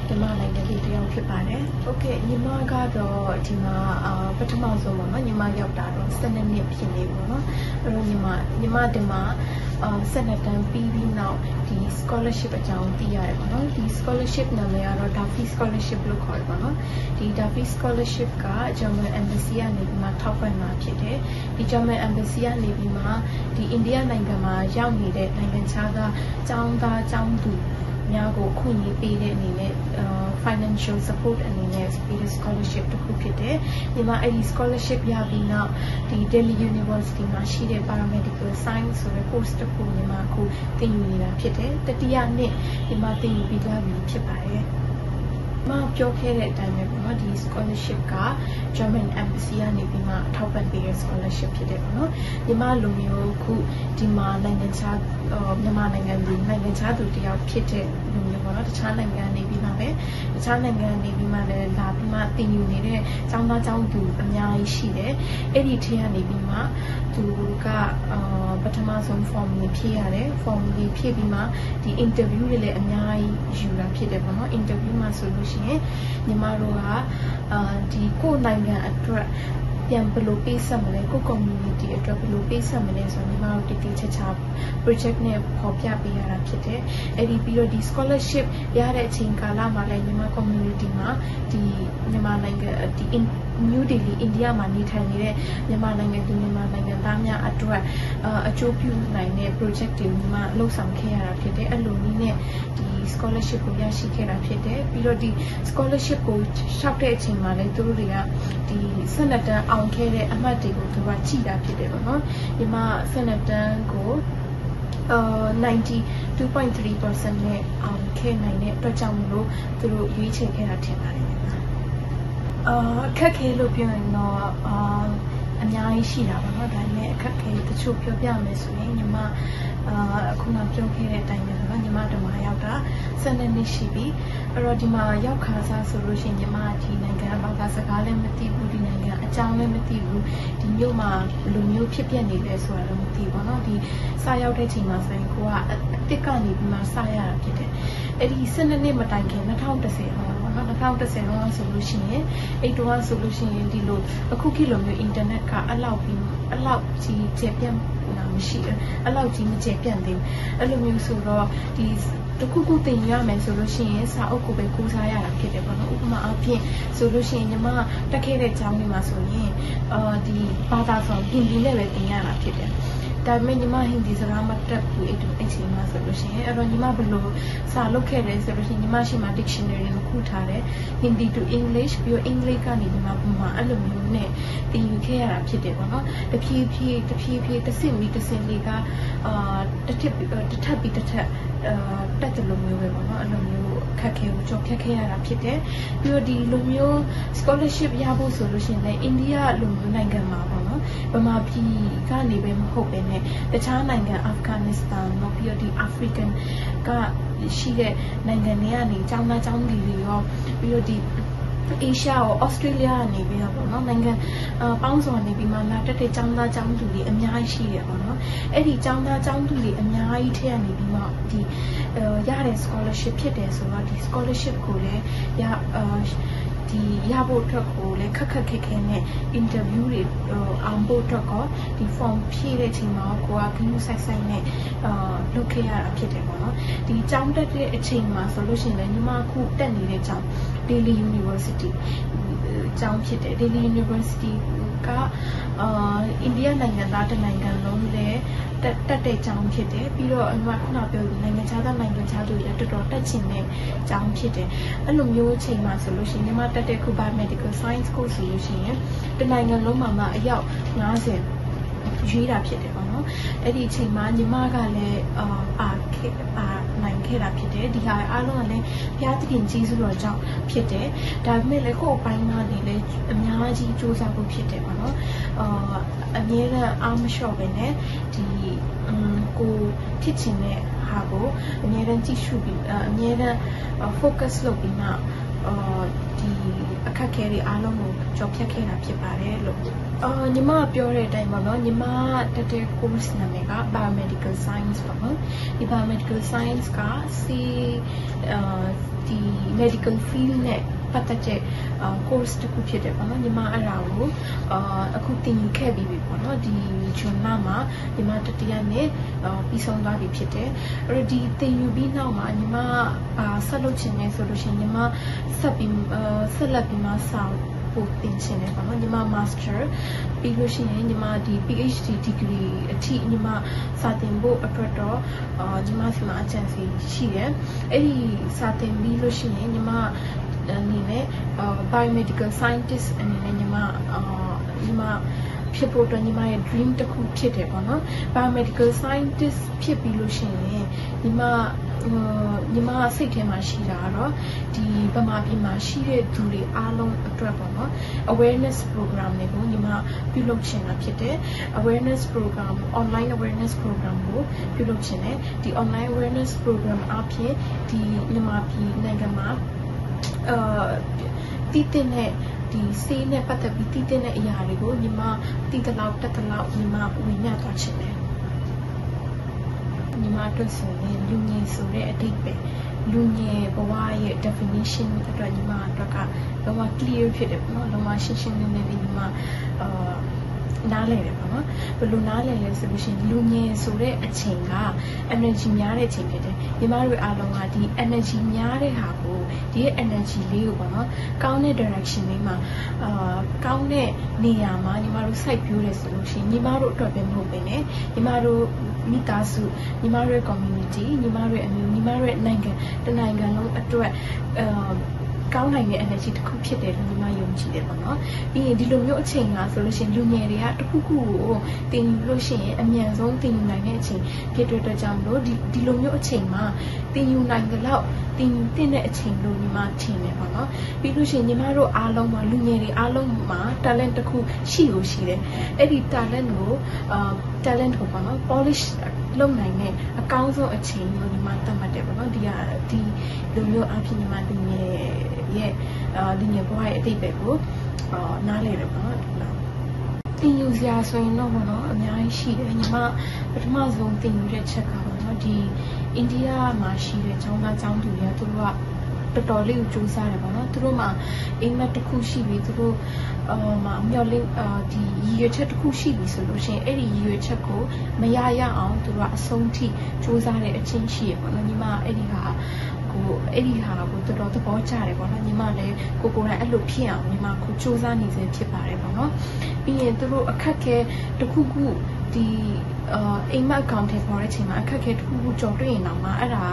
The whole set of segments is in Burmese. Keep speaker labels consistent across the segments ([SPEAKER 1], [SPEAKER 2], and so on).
[SPEAKER 1] ညီမနိုင်ငံလေးတယောက်ဖြစ်ပါတယ်။ Okay ညီမကတော့ဒီမှာပထမဆုံးပေါ့နော်ညီမရောက်တာတော့12နှစ်ဖြစ်နေပြီပေါ့နော်အဲ့တော့ညီမဒီမှာ12တန်းပြီးနောက်ဒီ scholarship အကြောင်းသိရတယ်ပေါ့နော်ဒီ scholarship နာမည်ကတော့ Duffy scholarship လို့ခေါ်တယ်ပေါ့နော်ဒီ Duffy scholarship က German embassy ကနေပြီးမှထောက်ပံ့တာဖြစ်တယ်ဒီ German embassy ကနေပြီးမှဒီအိန္ဒိယနိုင်ငံမှာရောက်နေတဲ့နိုင်ငံခြားသားကျောင်းသားကျောင်းသူများကိုခွင့်ရေးပေးတဲ့အနေနဲ့ financial support အနေနဲ့ပေးတဲ့ scholarship တစ်ခုဖြစ်တယ်။ညီမအဲ့ဒီ scholarship ရပြီးနောက်ဒီ Delhi University မှာရှိတဲ့ paramedical science ဆိုတဲ့ course တစ်ခုညီမအခုသင်ယူနေတာဖြစ်တယ်။တတိယနှစ်ညီမသင်ယူပြီးသားပြီဖြစ်ပါတယ်။မပြောခဲ့တဲ့အတိုင်းပဲပေါ့နော်ဒီ scholarship က German embassy ကနေပြီးမှထောက်ပံ့ပေးတဲ့ scholarship ဖြစ်တယ်ပေါ့နော်ညီမလိုမျိုးခုဒီမှာနိုင်ငံခြားမြန်မာနိုင်ငံသူနိုင်ငံခြားသူတယောက်ဖြစ်တဲ့လူမျိုးပေါ့နော်တခြားနိုင်ငံနေပြီးမှပဲတခြားနိုင်ငံနေပြီးမှလည်းလာပြီးမှသင်ယူနေတဲ့ကျောင်းသားကျောင်းသူအများကြီးရှိတယ်အဲ့ဒီထဲကနေပြီးမှသူကပထမဆုံး form လေးဖြည့်ရတယ် form လေးဖြည့်ပြီးမှဒီ interview တွေလည်းအများကြီးယူတာဖြစ်တယ်ပေါ့နော် interview မှာဆိုလို့ရှိရင်ညီမတို့ကဒီကိုယ်နိုင်ငံအတွက်ပြန်ဘယ်လိုပေးဆက်မလဲကို community အတွက်ဘယ်လိုပေးဆက်မလဲဆိုတော့ညီမတို့တည်ချာ project နဲ့ပေါ်ပြပေးရတာဖြစ်တယ်အဲ့ဒီပြီးတော့ဒီ scholarship ရတဲ့အချိန်ကာလမှာလည်းညီမ community မှာဒီမြန်မာနိုင်ငံဒီ New Delhi India မှာနေထိုင်နေတဲ့မြန်မာနိုင်ငံသူမြန်မာနိုင်ငံသားများအတွက်အကျိုးပြုနိုင်တဲ့ project တွေကိုညီမလှုပ်ဆောင်ခဲ့ရတာဖြစ်တယ်အဲ့လိုနည်းနဲ့ဒီ scholarship ကိုရရှိခဲ့တာဖြစ်တယ်ပြီးတော့ဒီ scholarship ကိုရှောက်တဲ့အချိန်မှာလည်းသူတို့တွေကဒီ12တန်းအောင်ခဲ့တဲ့အမှတ်တွေကိုသူကကြည့်တာဖြစ်တယ်ပေါ့နော်ညီမ12တန်းကို92.3% နဲ့အောင်ခဲ့နိုင်တဲ့အတွက်ကြောင့်မလို့သူတို့ရွေးချယ်ခဲ့တာထင်ပါတယ်အခက်ခဲလို့ပြောရင်တော့အများကြီးရှိတာပါเนาะဒါပေမဲ့အခက်ခဲတချို့ပြောပြမယ်ဆိုရင်ညီမအခုမှပြောခဲ့တဲ့အတိုင်းပဲเนาะညီမဒီမှာရောက်တာ12နှစ်ရှိပြီအဲ့တော့ဒီမှာရောက်ခါစားဆိုလို့ရှိရင်ညီမဒီနိုင်ငံဘာသာစကားလည်းမသိဘူးဒီနိုင်ငံအကြောင်းလည်းမသိဘူးဒီမြို့မှာဘယ်လိုမျိုးဖြစ်ပျက်နေလဲဆိုတာလည်းမသိဘူးเนาะဒီစရောက်တဲ့ချိန်မှာဆိုရင်ကိုကအတစ်ကနေပြီးမှစရတာဖြစ်တယ်အဲ့ဒီ12နှစ်မတိုင်ခင်2010ဟော2010လောဆိုလို့ရှိရင်အဲ့တော့ဆိုလို့ရှိရင်ဒီလိုအခုခေတ်လိုမျိုး internet ကအလောက်ကြီးကျေပြန့်လာမရှိအဲ့လောက်ကြီးမကျေပြန့်သေးဘူးအဲ့လိုမျိုးဆိုတော့ဒီတခုခုသင်ရမယ်ဆိုလို့ရှိရင်စာအုပ်ကိုပဲကူးစားရတာဖြစ်တယ်ပေါ့နော်ဥပမာအဖြစ်ဆိုလို့ရှိရင်ညီမတက်ခဲ့တဲ့ကျောင်းလေးမှာဆိုရင်ဒီဘာသာဆောင်ဟင်ဒီနဲ့ပဲသင်ရတာဖြစ်တယ်ဒါပေမဲ့ညီမဟင်ဒီစကားမတတ်ဘူးအဲ့ချိန်မှာဆိုလို့ရှိရင်အဲ့တော့ညီမဘယ်လိုစာလုပ်ခဲ့လဲဆိုလို့ရှိရင်ညီမရှိမှ dictionary ကိုခုထားတယ် Hindi to English ပြီးတော့ English ကနေညီမဘုံမှာအဲ့လိုမျိုးနဲ့သင်ယူခဲ့ရတာဖြစ်တယ်ပေါ့နော်တဖြည်းဖြည်းတစ်ဆင့်ပြီးတစ်ဆင့်လေးကတစ်ထပ်ပြီးတစ်ထပ်တက်တယ်လို့မျိုးပဲပေါ့နော်အဲ့လိုမျိုးခက်ခဲကိုကြော်ဖြတ်ခဲ့ရတာဖြစ်တယ်ပြီးတော့ဒီလိုမျိုး scholarship ရဖို့ဆိုလို့ရှိရင်လည်းအိန္ဒိယလိုမျိုးနိုင်ငံမှာပေါ့နော်ဗမာပြည်ကနေပဲမဟုတ်ပဲနဲ့တခြားနိုင်ငံအာဖဂန်နစ္စတန်တော့ပြီးတော့ဒီ African ကရှိတဲ့နိုင်ငံတွေကနေကျောင်းသားကျောင်းသူတွေရောပြီးတော့ဒီAsia ရော Australia ကနေပြီးတော့ပေါ့နော်နိုင်ငံပေါင်းစုံနေပြီးမှလာတက်တဲ့ကျောင်းသားကျောင်းသူတွေအများကြီးရှိတယ်ပေါ့နော်အဲ့ဒီကျောင်းသားကျောင်းသူတွေအများကြီးထဲကနေပြီးမှဒီရတဲ့ scholarship ဖြစ်တယ်ဆိုတော့ဒီ scholarship ကိုလည်းဒီရဖို့အတွက်ကိုလည်းခက်ခဲနဲ့ interview တွေအောင်ဖို့အတွက်ကောဒီ form ဖြည့်တဲ့အချိန်မှာကိုကခင်းဆိုင်နဲ့လုပ်ခဲ့ရတာဖြစ်တယ်ပေါ့နော်ဒီကျောင်းတက်တဲ့အချိန်မှာဆိုလို့ရှိရင်လည်းညီမခုတက်နေတဲ့ကျောင်း Delhi University ကျောင်းဖြစ်တယ် Delhi University ကအိန္ဒိယနိုင်ငံသားတစ်နိုင်ငံလုံးလည်းတက်တဲ့ကျောင်းဖြစ်တယ်ပြီးတော့ညီမခုနပြောပြီးနိုင်ငံခြားသားနိုင်ငံခြားသူတွေတော်တော်တက်ချင်တဲ့ကျောင်းဖြစ်တယ်အဲ့လိုမျိုးအချိန်မှာဆိုလို့ရှိရင်ညီမတက်တဲ့ခု Biomedical Science course ဆိုလို့ရှိရင်တစ်နိုင်ငံလုံးမှာအယောက်50ရွေးတာဖြစ်တယ်ပေါ့နော်အဲ့ဒီအချိန်မှာညီမကလည်းပါနိုင်ခဲ့တာဖြစ်တယ်ဒီဟာအားလုံးကလည်းဘုရားသခင်ကြီးစုတော်ကြောင့်ဖြစ်တယ်ဒါပေမဲ့လည်းကိုယ့်အပိုင်းကနေလည်းအများကြီးစူးစမ်းဖို့ဖြစ်တယ်ပေါ့နော်အမြဲတမ်းအားမလျှော့ပဲနဲ့ဒီကိုဖြစ်ချင်တဲ့ဟာကိုအမြဲတမ်းကြည့်ရှုပြီးအမြဲတမ်း focus လုပ်ပြီးမှဒီအခက်အခဲတွေအားလုံးကိုကြော်ဖြတ်ခဲ့တာဖြစ်ပါတယ်လို့ညီမပြောတဲ့အတိုင်းပေါ့နော်ညီမတက်တဲ့ course နာမည်က Biomedical Science ပေါ့နော်ဒီ Biomedical Science ကဒီ medical field နဲ့ပတ်သက်တဲ့ course တစ်ခုဖြစ်တယ်ပေါ့နော်ညီမအဲ့ဒါကိုအခုသင်ယူခဲ့ပြီးပြီပေါ့နော်ဒီဂျွန်နာမှာညီမတတိယနှစ်ပြီးဆုံးသွားပြီဖြစ်တယ်အဲ့တော့ဒီသင်ယူပြီးနောက်မှာညီမဆက်လုပ်ချင်တယ်ဆိုလို့ရှိရင်ညီမဆက်လက်ပြီးမှဆောက်ပို့တင်ချင်တယ်ပေါ့နော်ညီမ master ပြီးလို့ရှိရင်ညီမဒီ PhD degree အထိညီမစာသင်ဖို့အတွက်တော့ညီမစီမှာအကြံစီရှိတယ်အဲ့ဒီစာသင်ပြီးလို့ရှိရင်ညီမအနေနဲ့ biomedical scientist အနေနဲ့ညီမဖြစ်ဖို့အတွက်ညီမရဲ့ dream တစ်ခုဖြစ်တယ်ပေါ့နော် biomedical scientist ဖြစ်ပြီးလို့ရှိရင်ညီမစိတ်ထဲမှာရှိတာကတော့ဒီဗမာပြည်မှာရှိတဲ့သူတွေအားလုံးအတွက်ပေါ့နော် awareness program တွေကိုညီမပြုလုပ်ချင်တာဖြစ်တယ် awareness program online awareness program ကိုပြုလုပ်ချင်တယ်ဒီ online awareness program အပြင်ဒီမြန်မာပြည်နိုင်ငံမှာတည်တဲ့ဒီစေးနဲ့ပတ်သက်ပြီးတည်တဲ့အရာတွေကိုညီမတည်တလောက်တက်တလောက်ညီမဝင်ညသွားချင်တယ်ညီမတို့ဆိုရင်လူငယ်ဆိုတဲ့အဓိပ္ပာယ်လူငယ်ဘဝရဲ့ definition အတွက်ညီမအတွက်ကလုံးဝ clear ဖြစ်တယ်ပေါ့နော်လုံးဝရှင်းရှင်းလင်းလင်းညီမနားလည်တယ်ပေါ့နော်ဘယ်လိုနားလည်လဲဆိုလို့ရှိရင်လူငယ်ဆိုတဲ့အချိန်က energy များတဲ့အချိန်ဖြစ်တယ်ညီမတို့အားလုံးကဒီ energy များတဲ့ဟာကိုဒီရဲ့ energy လေးကိုပေါ့နော်ကောင်းတဲ့ direction လေးမှာကောင်းတဲ့နေရာမှာညီမတို့စိုက်ပျိုးတယ်ဆိုလို့ရှိရင်ညီမတို့အတွက်ပဲမဟုတ်ဘဲနဲ့ညီမတို့မိသားစုညီမတို့ရဲ့ community ညီမတို့ရဲ့အမျိုးညီမတို့ရဲ့နိုင်ငံတနိုင်ငံလုံးအတွက်ကောင်းနိုင်တဲ့ energy တစ်ခုဖြစ်တယ်လို့ညီမယုံကြည်တယ်ပေါ့နော်ပြီးရင်ဒီလိုမျိုးအချိန်ကဆိုလို့ရှိရင်လူငယ်တွေကတစ်ခုခုကိုသင်ယူလို့ရှိရင်အမြန်ဆုံးသင်ယူနိုင်တဲ့အချိန်ဖြစ်တဲ့အတွက်ကြောင့်မလို့ဒီလိုမျိုးအချိန်မှာသင်ယူနိုင်တဲ့လောက်သင်တဲ့အချိန်လို့ညီမထင်တယ်ပေါ့နော်ပြီးလို့ရှိရင်ညီမတို့အားလုံးမှာလူငယ်တွေအားလုံးမှာ talent တစ်ခုရှိတယ်အဲ့ဒီ talent ကိုပေါ့နော် polish လုပ်နိုင်တဲ့အကောင်းဆုံးအချိန်လို့ညီမသတ်မှတ်တယ်ပေါ့နော်ဒီလိုမျိုးအဖြစ်ညီမလူငယ်ရဲ့လူငယ်ဘဝရဲ့အတိတ်ပဲကိုနားလည်တယ်ပေါ့နော်သင်ယူစရာဆိုရင်တော့ပေါ့နော်အများကြီးရှိတယ်ညီမပထမဆုံးသင်ယူတဲ့ချက်ကပေါ့နော်ဒီအိန္ဒိယမှာရှိတဲ့ကျောင်းသားကျောင်းသူတွေကသူတို့ကတော်တော်လေးကိုစူးစမ်းတယ်ပေါ့နော်သူတို့မှာအိမ်မက်တစ်ခုရှိပြီးသူတို့မှာမျှော်လင့်ဒီရည်ရွယ်ချက်တစ်ခုရှိပြီဆိုလို့ရှိရင်အဲ့ဒီရည်ရွယ်ချက်ကိုမရအောင်သူတို့ကအဆုံးထိစူးစမ်းတဲ့အချင်းရှိရပေါ့နော်ညီမအဲ့ဒီဟာကိုတော်တော်သဘောကျတယ်ပေါ့နော်ညီမလည်းကိုယ်တိုင်အဲ့လိုဖြစ်အောင်ညီမကိုစူးစမ်းနေစေဖြစ်ပါတယ်ပေါ့နော်ပြီးရင်သူတို့အခက်ခဲတစ်ခုခုဒီအိမ်မက်အကောင့်ထဲပေါ်တဲ့အချိန်မှာအခက်ခဲတစ်ခုခုကြော်တွေ့ရင်တော့မှအဲ့ဒါ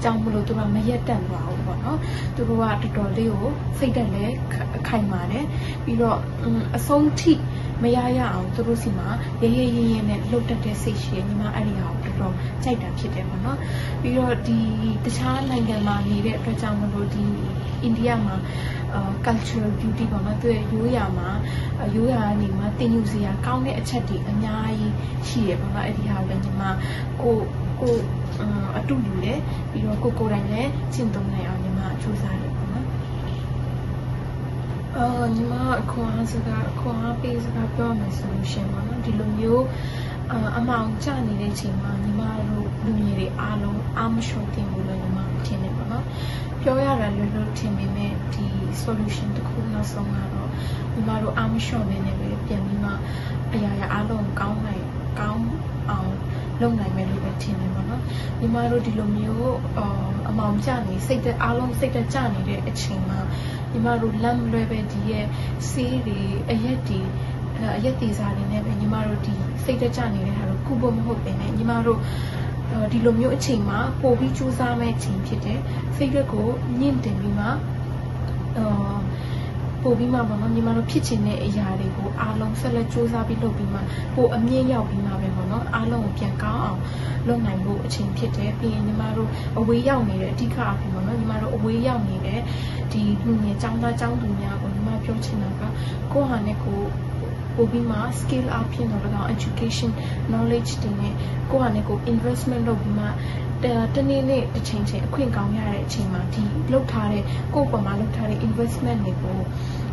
[SPEAKER 1] ကြောင့်မလို့သူကမရက်တန့်သွားဘူးပေါ့နော်သူတို့ကတော်တော်လေးကိုစိတ်တက်လဲခိုင်ပါတယ်ပြီးတော့အဆုံးထိမရအောင်သူတို့စီမှာရဲနဲ့လှုပ်တက်တဲ့စိတ်ရှိရင်ညီမအဲ့ဒီဟာကိုတော်တော်ကြိုက်တာဖြစ်တယ်ပေါ့နော်ပြီးတော့ဒီတခြားနိုင်ငံမှာနေတဲ့အတွက်ကြောင့်မလို့ဒီအိန္ဒိယမှာcultural beauty ပေါ့နော်သူရဲ့ရိုးရာကနေမှသင်ယူစရာကောင်းတဲ့အချက်တွေအများကြီးရှိရပေါ့နော်အဲ့ဒီဟာကိုလည်းညီမကိုအတူယူတယ်ပြီးတော့ကိုယ်တိုင်လည်းရှင်းသုံးနိုင်အောင်ညီမစူးစမ်းတယ်ပေါ့နော်ညီမခွန်အားပေးစကားပြောမယ်ဆိုလို့ရှင်ပေါ့နော်ဒီလိုမျိုးအမောင်ကျနေတဲ့အချိန်မှာညီမတို့လူငယ်တွေအားလုံးအားမလျှော့သင့်ဘူးလို့ညီမထင်တယ်ပေါ့နော်ပြောရတာလွယ်လွယ်ထင်ပေမဲ့ဒီ solution တစ်ခုနောက်ဆုံးကတော့ညီမတို့အားမလျှော့ဘဲနဲ့ပဲပြန်ပြီးမှအရာအားလုံးကောင်းအောင်လုပ်နိုင်မယ်လို့ပဲထင်တယ်ပေါ့နော်ညီမတို့ဒီလိုမျိုးအမောင်ကျနေစိတ်သက်အားလုံးစိတ်သက်ကျနေတဲ့အချိန်မှာညီမတို့လမ်းမလွဲပဲဒီရဲ့ဆေးတွေအရက်သေးစားတွေနဲ့ပဲညီမတို့ဒီစိတ်သက်ကျနေတဲ့ဟာကိုကုဖို့မဟုတ်ပဲနဲ့ညီမတို့ဒီလိုမျိုးအချိန်မှာပို့ပြီးစူးစမ်းမဲ့အချိန်ဖြစ်တယ်စိတ်သက်ကိုညှင့်တင်ပြီးမှပို့ပြီးမှပေါ့နော်ညီမတို့ဖြစ်ချင်တဲ့အရာတွေကိုအားလုံးဆက်လက်စူးစမ်းပြီးလုပ်ပြီးမှပို့အမြင့်ရောက်ပြီးမှပဲပေါ့နော်အားလုံးကိုပြန်ကောင်းအောင်လုပ်နိုင်ဖို့အချိန်ဖြစ်တယ်ပြီးရင်ညီမတို့အဝေးရောက်နေတဲ့အဓိကအဖြစ်ပေါ့နော်ညီမတို့အဝေးရောက်နေတဲ့ဒီလူငယ်ကျောင်းသားကျောင်းသူများကိုညီမပြောချင်တာကကိုယ့်ဟာနဲ့ကိုယ်ပို့ပြီးမှ skill up ဖြစ်တော့တော့ education knowledge တွေနဲ့ကိုယ့်ဟာနဲ့ကိုယ် investment လုပ်ပြီးမှတနေ့နေ့တစ်ချိန်အခွင့်ကောင်းရတဲ့အချိန်မှာဒီလုပ်ထားတဲ့ကိုယ့်ပေါ်မှာလုပ်ထားတဲ့ investment တွေကို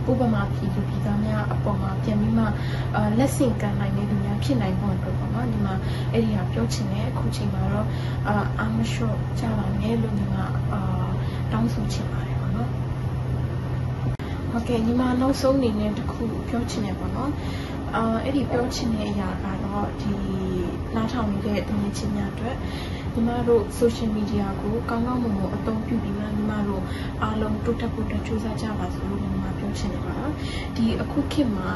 [SPEAKER 1] ကိုယ့်ပေါ်မှာပြည်သူပြည်သားများအပေါ်မှာပြန်ပြီးမှလက်ဆင့်ကမ်းနိုင်တဲ့လူများဖြစ်နိုင်ဖို့အတွက်ပေါ့နော်ဒီမှာအဲ့ဒီဟာပြောချင်တဲ့အခုချိန်မှာတော့အာမရှော့ကြပါနဲ့လို့ညီမ တောင်းဆိုချင်ပါတယ်ပေါ့နော်ဟုတ်ကဲ့ညီမနောက်ဆုံးအနေနဲ့တစ်ခုပြောချင်တယ်ပေါ့နော်အဲ့ဒီပြောချင်တဲ့အရာကတော့ဒီနားထောင်နေတဲ့တမန်ချင်းများအတွက်ညီမတို့ social media ကိုကောင်းကောင်းမွန်မွန်အသုံးပြုပြီးမှညီမတို့အားလုံးတိုးတက်ဖို့အတွက်ကြိုးစားကြပါစို့လို့ညီမပြောချင်တယ်ပါနော်ဒီအခုခေတ်မှာ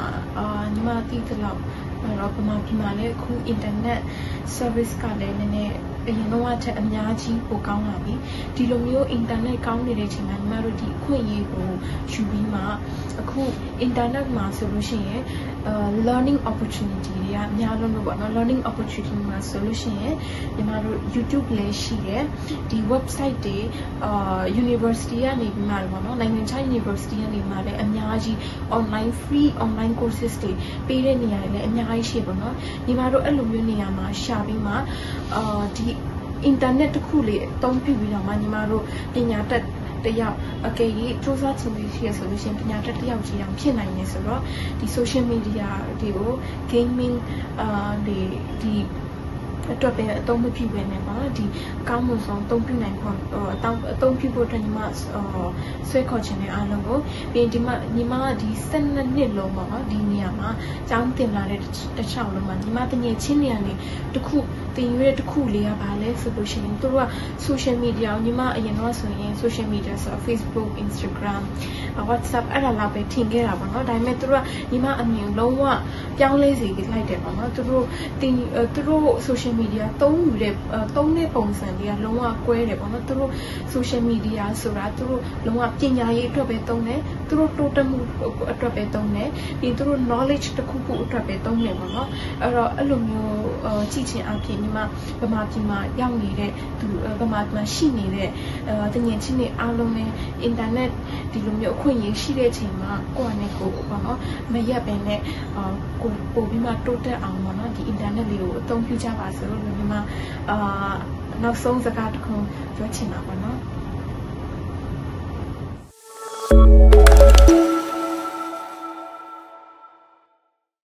[SPEAKER 1] ညီမသိသလောက်တော့ပမာပြည်မှာလည်းအခု internet service ကလည်းနည်းနည်းအရင်တော့ထက်အများကြီးပိုကောင်းလာပြီဒီလိုမျိုး internet ကောင်းနေတဲ့အချိန်မှာညီမတို့ဒီအခွင့်အရေးကိုယူပြီးမှအခု internet မှာဆိုလို့ရှိရင်learning opportunity တွေကများလို့ပေါ့နော် learning opportunity မှာဆိုလို့ရှိရင်ညီမတို့ YouTube လည်းရှိတယ်ဒီ website တွေuniversity ကနေပြီးမှပေါ့နော်နိုင်ငံခြား university ကနေမှလည်းအများကြီး online free online courses တွေပေးတဲ့နေရာတွေလည်းအများကြီးရှိပါတော့ညီမတို့အဲ့လိုမျိုးနေရာမှာရှာပြီးမှဒီ internet တစ်ခုလေးအသုံးပြုပြီးတော့မှညီမတို့ပညာတတ်တယောက်အကယ်၍စူးစမ်းခြင်းရှိရဆိုလို့ရှိရင်ပညာတတ်တယောက်ကြီးအောင်ဖြစ်နိုင်နေဆိုတော့ဒီ social media တွေကို gaming ဒီအတွက်ပဲအသုံးမပြုဘဲနဲ့ပါဒီအကောင်းဆုံးအသုံးပြုနိုင်ဖို့အသုံးပြုဖို့အတွက်ညီမဆွဲခေါ်ခြင်းနဲ့အားလုံးကိုပြီးဒီမှာညီမဒီ12နှစ်လုံးပေါ့နော်ဒီနေရာမှာကျောင်းတင်လာတဲ့တစ်ချောင်းလုံးမှာညီမတငယ်ချင်းတွေကနေတစ်ခုတင်ရွေးတစ်ခုလေးကပါလဲဆိုလို့ရှိရင်တို့က social media ညီမအရင်တော့ဆိုရင် social media ဆို Facebook Instagram WhatsApp အဲ့ဒါလောက်ပဲထင်ခဲ့တာပေါ့နော်ဒါပေမဲ့တို့ကညီမအမြင်လုံးဝပြောင်းလဲစေလိုက်တယ်ပေါ့နော်တို့ social media သုံးတဲ့ပုံစံတွေကလုံးဝကွဲတယ်ပေါ့နော်သူတို့ social media ဆိုတာသူတို့လုံးဝပညာရေးအတွက်ပဲသုံးတယ်သူတို့တိုးတက်မှုအတွက်ပဲသုံးတယ်ပြီးသူတို့ knowledge တစ်ခုခုအတွက်ပဲသုံးတယ်ပေါ့နော်အဲ့တော့အဲ့လိုမျိုးကြည့်ချင်အဖြစ်ညီမဗမာပြည်မှာရောက်နေတဲ့သူဗမာပြည်မှာရှိနေတဲ့တငယ်ချင်းတွေအားလုံးနဲ့ internet ဒီလိုမျိုးအခွင့်အရေးရှိတဲ့အချိန်မှာကိုယ့်အနေကိုပေါ့နော်မရက်ပဲနဲ့ကိုပို့ပြီးမှတိုးတက်အောင်ပေါ့နော်ဒီ internet လေးကိုအသုံးပြုကြပါစို့လို့ညီမနောက်ဆုံးစကားတစ်ခုပြောချင်တာပေါ့နော်